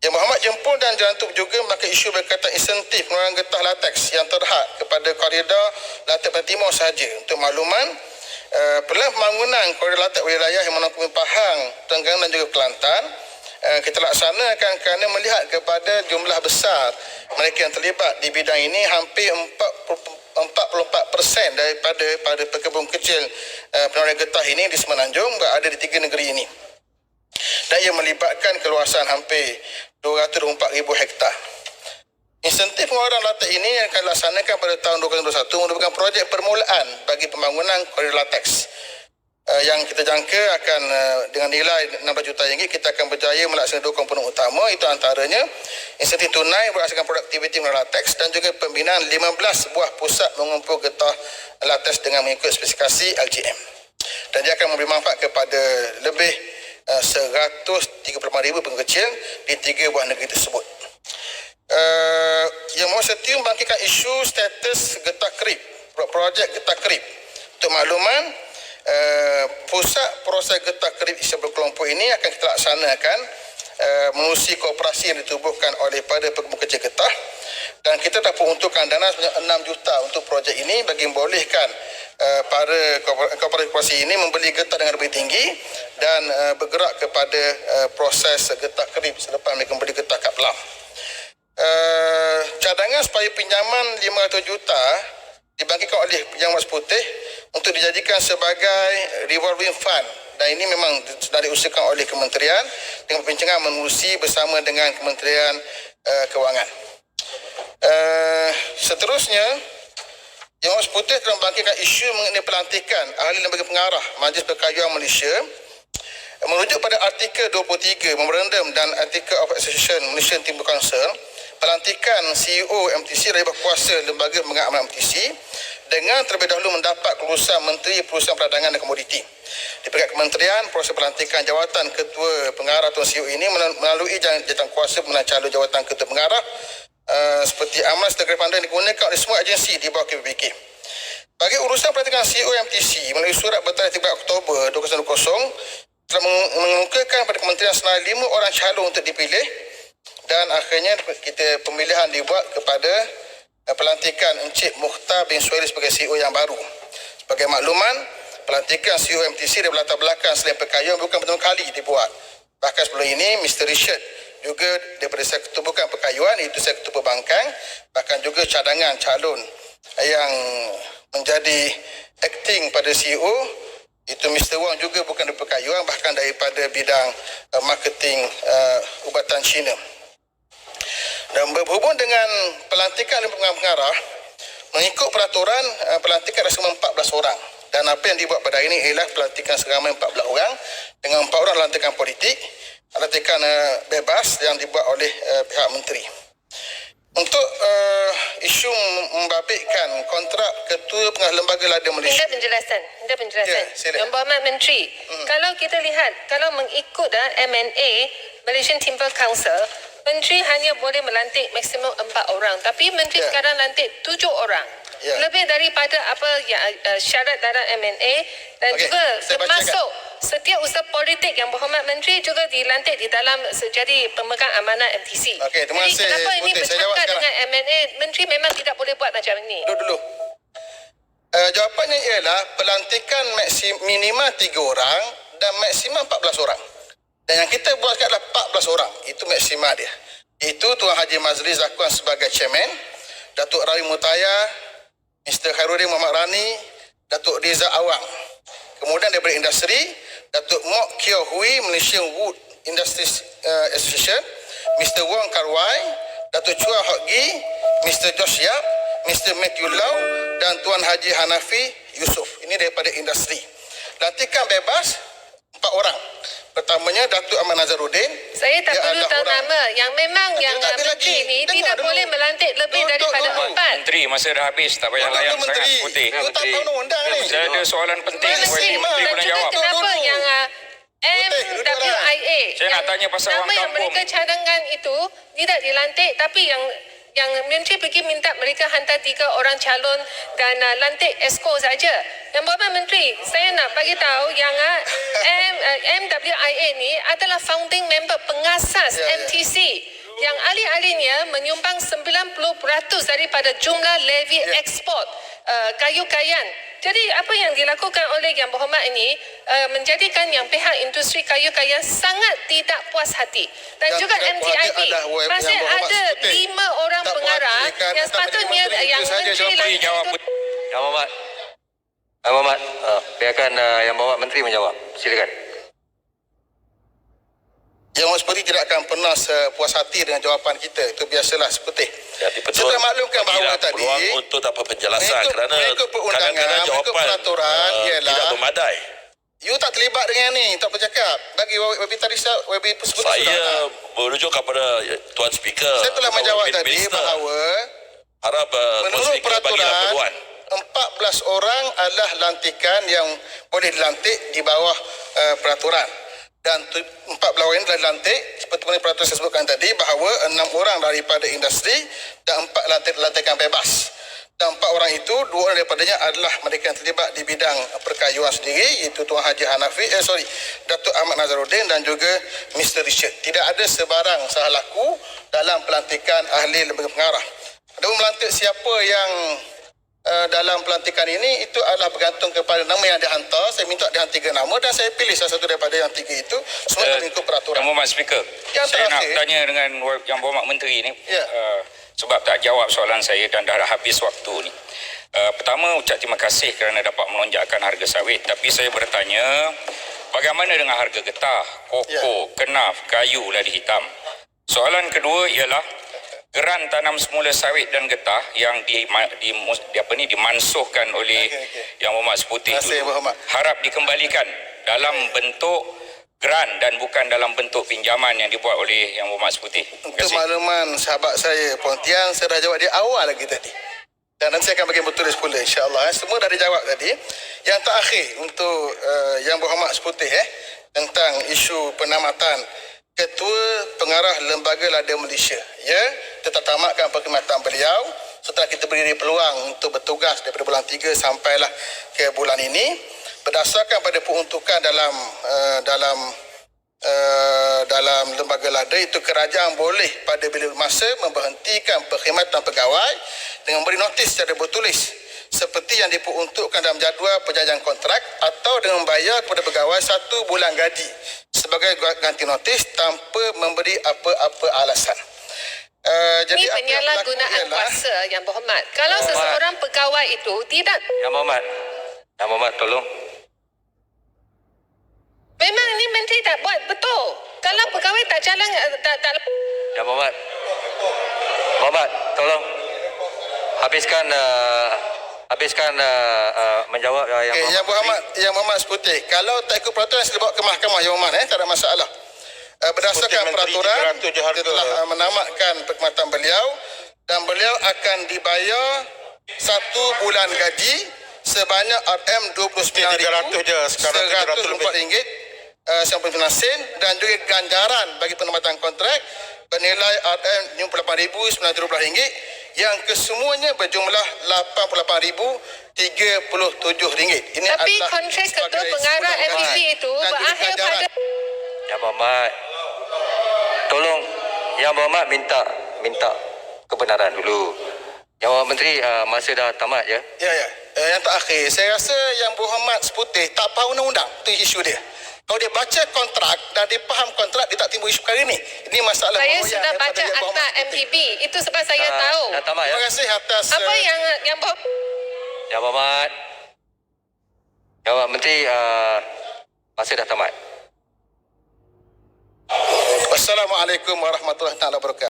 Yang Muhammad Jempol dan Jerantuk juga memakai isu berkaitan insentif pengeluaran getah latex yang terhad kepada koridor latex Pantai Timur sahaja. Untuk makluman, pelan pembangunan koridor latex wilayah yang menangkumi Pahang, Terengganu dan juga Kelantan kita laksanakan kerana melihat kepada jumlah besar mereka yang terlibat di bidang ini. Hampir 44% daripada pekebun kecil pengeluaran getah ini di Semenanjung berada di 3 negeri ini, dan ia melibatkan keluasan hampir 224,000 hektar. Insentif pengeluaran latex ini yang akan dilaksanakan pada tahun 2021 merupakan projek permulaan bagi pembangunan koridor latex yang kita jangka akan dengan nilai RM16 juta. Kita akan berjaya melaksanakan 2 komponen utama, itu antaranya insentif tunai berdasarkan produktiviti pengeluaran latex dan juga pembinaan 15 buah pusat mengumpul getah latex dengan mengikut spesifikasi LGM. Dan dia akan memberi manfaat kepada lebih 135,000 pengkecil di 3 buah negeri tersebut. Yang Muhammad Setiu membangkitkan isu status getah krip, projek getah krip. Untuk makluman, pusat proses getah krip isi berkelompok ini akan kita laksanakan menerusi kooperasi yang ditubuhkan oleh pada pekebun kecil getah, dan kita dah peruntukkan dana sebanyak RM6 juta untuk projek ini bagi membolehkan para kooperasi ini membeli getah dengan lebih tinggi dan bergerak kepada proses getah krip selepas mereka membeli getah kat Pelam. Cadangan supaya pinjaman RM500 juta dibangkitkan oleh Yang Emas Putih untuk dijadikan sebagai revolving fund, dan ini memang sudah diusahakan oleh kementerian dengan perbincangan menerusi bersama dengan Kementerian Kewangan. Seterusnya, Yang Emas Putih telah membangkitkan isu mengenai pelantikan ahli lembaga pengarah Majlis Perkayuan Malaysia. Merujuk pada artikel 23 Memorandum dan Article of Association Malaysian Timber Council, pelantikan CEO MTC dari berkuasa lembaga pengarah MTC dengan terlebih dahulu mendapat kelulusan Menteri Perusahaan Perdagangan dan Komoditi. Di peringkat kementerian, proses pelantikan jawatan ketua pengarah atau CEO ini melalui jawatan kuasa mengenai calon jawatan ketua pengarah seperti amal serta pandang digunakan oleh semua agensi di bawah KPPK. Bagi urusan pelantikan CEO MTC melalui surat bertarikh 3 Oktober 2020 telah mengemukakan pada kementerian senilai 5 orang calon untuk dipilih, dan akhirnya kita pemilihan dibuat kepada pelantikan Encik Mukhtar bin Suhaili sebagai CEO yang baru. Sebagai makluman, pelantikan CEO MTC dari latar belakang selain perkayuan bukan pertama kali dibuat. Bahkan sebelum ini, Mr. Richard juga daripada sektor bukan perkayuan, iaitu sektor perbankan, bahkan juga cadangan calon yang menjadi acting pada CEO, itu Mr. Wong juga bukan dari perkayuan, bahkan daripada bidang marketing ubatan Cina. Dan berhubung dengan pelantikan pengarah, mengikut peraturan pelantikan rasmi 14 orang, dan apa yang dibuat pada hari ini ialah pelantikan seramai 14 orang dengan 4 orang pelantikan politik, pelantikan bebas yang dibuat oleh pihak menteri. Untuk isu membabitkan kontrak ketua pengarah lembaga lada Malaysia. Minta penjelasan. Ya, Yang Berhormat Menteri, kalau kita lihat, kalau mengikut MNA, Malaysian Timber Council, Menteri hanya boleh melantik maksimum 4 orang. Tapi Menteri sekarang lantik 7 orang. Lebih daripada apa yang syarat dalam MNA, dan juga termasuk setiap usaha politik yang Berhormat Menteri juga dilantik di dalam jadi pemegang amanah MTC. Terima kasih. Jadi kenapa ini bercakap dengan MNA? Menteri memang tidak boleh buat macam ini. Dulu. Jawapannya ialah pelantikan minimal 3 orang dan maksimum 14 orang. Dan yang kita buat adalah 14 orang. Itu maksimal dia. Itu Tuan Haji Mazli Zakwan sebagai chairman, Datuk Rawi Mutaya, Mr. Khairudin Muhammad Rani, Datuk Riza Awang. Kemudian daripada industri, Datuk Mok Kyo Hui, Malaysian Wood Industries Association, Mr. Wong Karwai, Datuk Chua Hok Gi, Mr. Josh Yap, Mr. Matthew Lau, dan Tuan Haji Hanafi Yusof. Ini daripada industri. Lantikan bebas 4 orang. Pertamanya Datuk Ahmad Nazaruddin. Saya tak perlu tahu nama. Yang memang yang menteri ini tidak boleh melantik lebih daripada 4. Menteri, masa dah habis. Tak payah layan sangat putih. Saya ada soalan penting. Dan juga kenapa yang MWIA, saya nak tanya pasal nama orang yang kampung. mereka cadangan itu tidak dilantik, tapi yang menteri pergi minta mereka hantar 3 orang calon dan lantik ESCO saja. Yang Berhormat Menteri, saya nak bagi tahu yang MWIA ni adalah founding member pengasas MTC. yang alih-alihnya menyumbang 90% daripada jumlah levy ekspor kayu kayan. Jadi apa yang dilakukan oleh Yang Berhormat ini menjadikan yang pihak industri kayu kayan sangat tidak puas hati. Dan juga MTIP masih ada 5 orang pengarah yang sepatutnya yang Menteri Menteri jawab. Yang Berhormat, biarkan Yang Berhormat Menteri menjawab. Silakan. Yang seperti tidak akan pernah sepuas hati dengan jawapan kita. Itu biasalah seputih. Tapi betul. Saya maklumkan bahawa Bagilah tadi peluang untuk dapat penjelasan kerana mengikut perundangan, kadang-kadang mengikut jawapan peraturan ialah tidak memadai. you tak terlibat dengan ni, tak bercakap. Bagi WB tadi WB seputih Saya sudah. merujuk kepada Tuan Speaker. Saya telah menjawab Cabinet tadi Minister. bahawa Harap Tuan menurut Speaker bagilah peraturan peluang. 14 orang adalah lantikan yang boleh dilantik di bawah peraturan. Dan 14 orang ini telah dilantik seperti mana peraturan saya sebutkan tadi bahawa 6 orang daripada industri dan 4 lantikan bebas. Dan 4 orang itu, 2 orang daripadanya adalah mereka yang terlibat di bidang perkayuan sendiri, iaitu Tuan Haji Datuk Ahmad Nazaruddin dan juga Mr. Richard. Tidak ada sebarang salah laku dalam pelantikan ahli lembaga pengarah. Ada melantik siapa yang dalam pelantikan ini itu adalah bergantung kepada nama yang dihantar. Saya minta dihantar 3 nama dan saya pilih salah satu daripada yang 3 itu semua mengikut peraturan. Yang Berhormat Speaker, Yang saya nak terakhir- tanya dengan Yang Berhormat Menteri ni, Ya. sebab tak jawab soalan saya dan dah habis waktu ni. Pertama, ucap terima kasih kerana dapat melonjakkan harga sawit. Tapi saya bertanya, bagaimana dengan harga getah, koko, kenaf, kayu, ladi hitam? Soalan kedua ialah geran tanam semula sawit dan getah yang dimansuhkan oleh Yang Berhormat Seputih Terima kasih, dulu, Berhormat. harap dikembalikan dalam bentuk geran dan bukan dalam bentuk pinjaman yang dibuat oleh Yang Berhormat Seputih. Terima Untuk kasih. makluman sahabat saya Pontian, saya dah jawab di awal lagi tadi. Dan nanti saya akan bagi bertulis pula insya-Allah. Semua dah dijawab tadi. Yang terakhir untuk Yang Berhormat Seputih tentang isu penamatan Ketua Pengarah Lembaga Lada Malaysia. Ya, kita tamatkan perkhidmatan beliau setelah kita beri peluang untuk bertugas daripada bulan 3 sampailah ke bulan ini. Berdasarkan pada peruntukan dalam lembaga lada itu, kerajaan boleh pada bila masa memberhentikan perkhidmatan pegawai dengan beri notis secara bertulis seperti yang diperuntukkan dalam jadual perjanjian kontrak atau dengan membayar kepada pegawai 1 bulan gaji sebagai ganti notis tanpa memberi apa-apa alasan. Jadi Ini apa yang penyalahgunaan berlaku ialah- kuasa Yang Berhormat. Kalau seseorang pegawai itu tidak, Yang Berhormat, tolong. memang ini menteri tak buat betul. Kalau pegawai tak jalan, tak Yang Berhormat, tolong. Habiskan menjawab Okey, Yang Berhormat Seputih, kalau tak ikut peraturan saya bawa ke mahkamah Yang Berhormat, tak ada masalah. Berdasarkan peraturan, kita telah menamatkan perkhidmatan beliau dan beliau akan dibayar 1 bulan gaji sebanyak RM29,304 RM99 dan juga ganjaran bagi penempatan kontrak bernilai RM58,912 yang kesemuanya berjumlah RM88,037. Ini Tapi adalah kontrak ketua sebagai pengarah sebulan MPP gaji itu dan juga berakhir ganjaran. pada Yang Berhormat, tolong. Yang Berhormat minta kebenaran dulu. Yang Berhormat Menteri, masa dah tamat ya. Ya. Yang terakhir, saya rasa Yang Berhormat Seputih tak faham undang-undang. Itu isu dia. Kalau dia baca kontrak dan dia faham kontrak, dia tak timbul isu perkara ini. Ini masalah saya moyang sudah daripada baca Yang Berhormat akta Seputih. MPP. Itu sebab saya tahu. Dah tamat ya. Terima kasih atas Apa yang Yang Berhormat Menteri, masa dah tamat. Wassalamualaikum warahmatullahi wabarakatuh.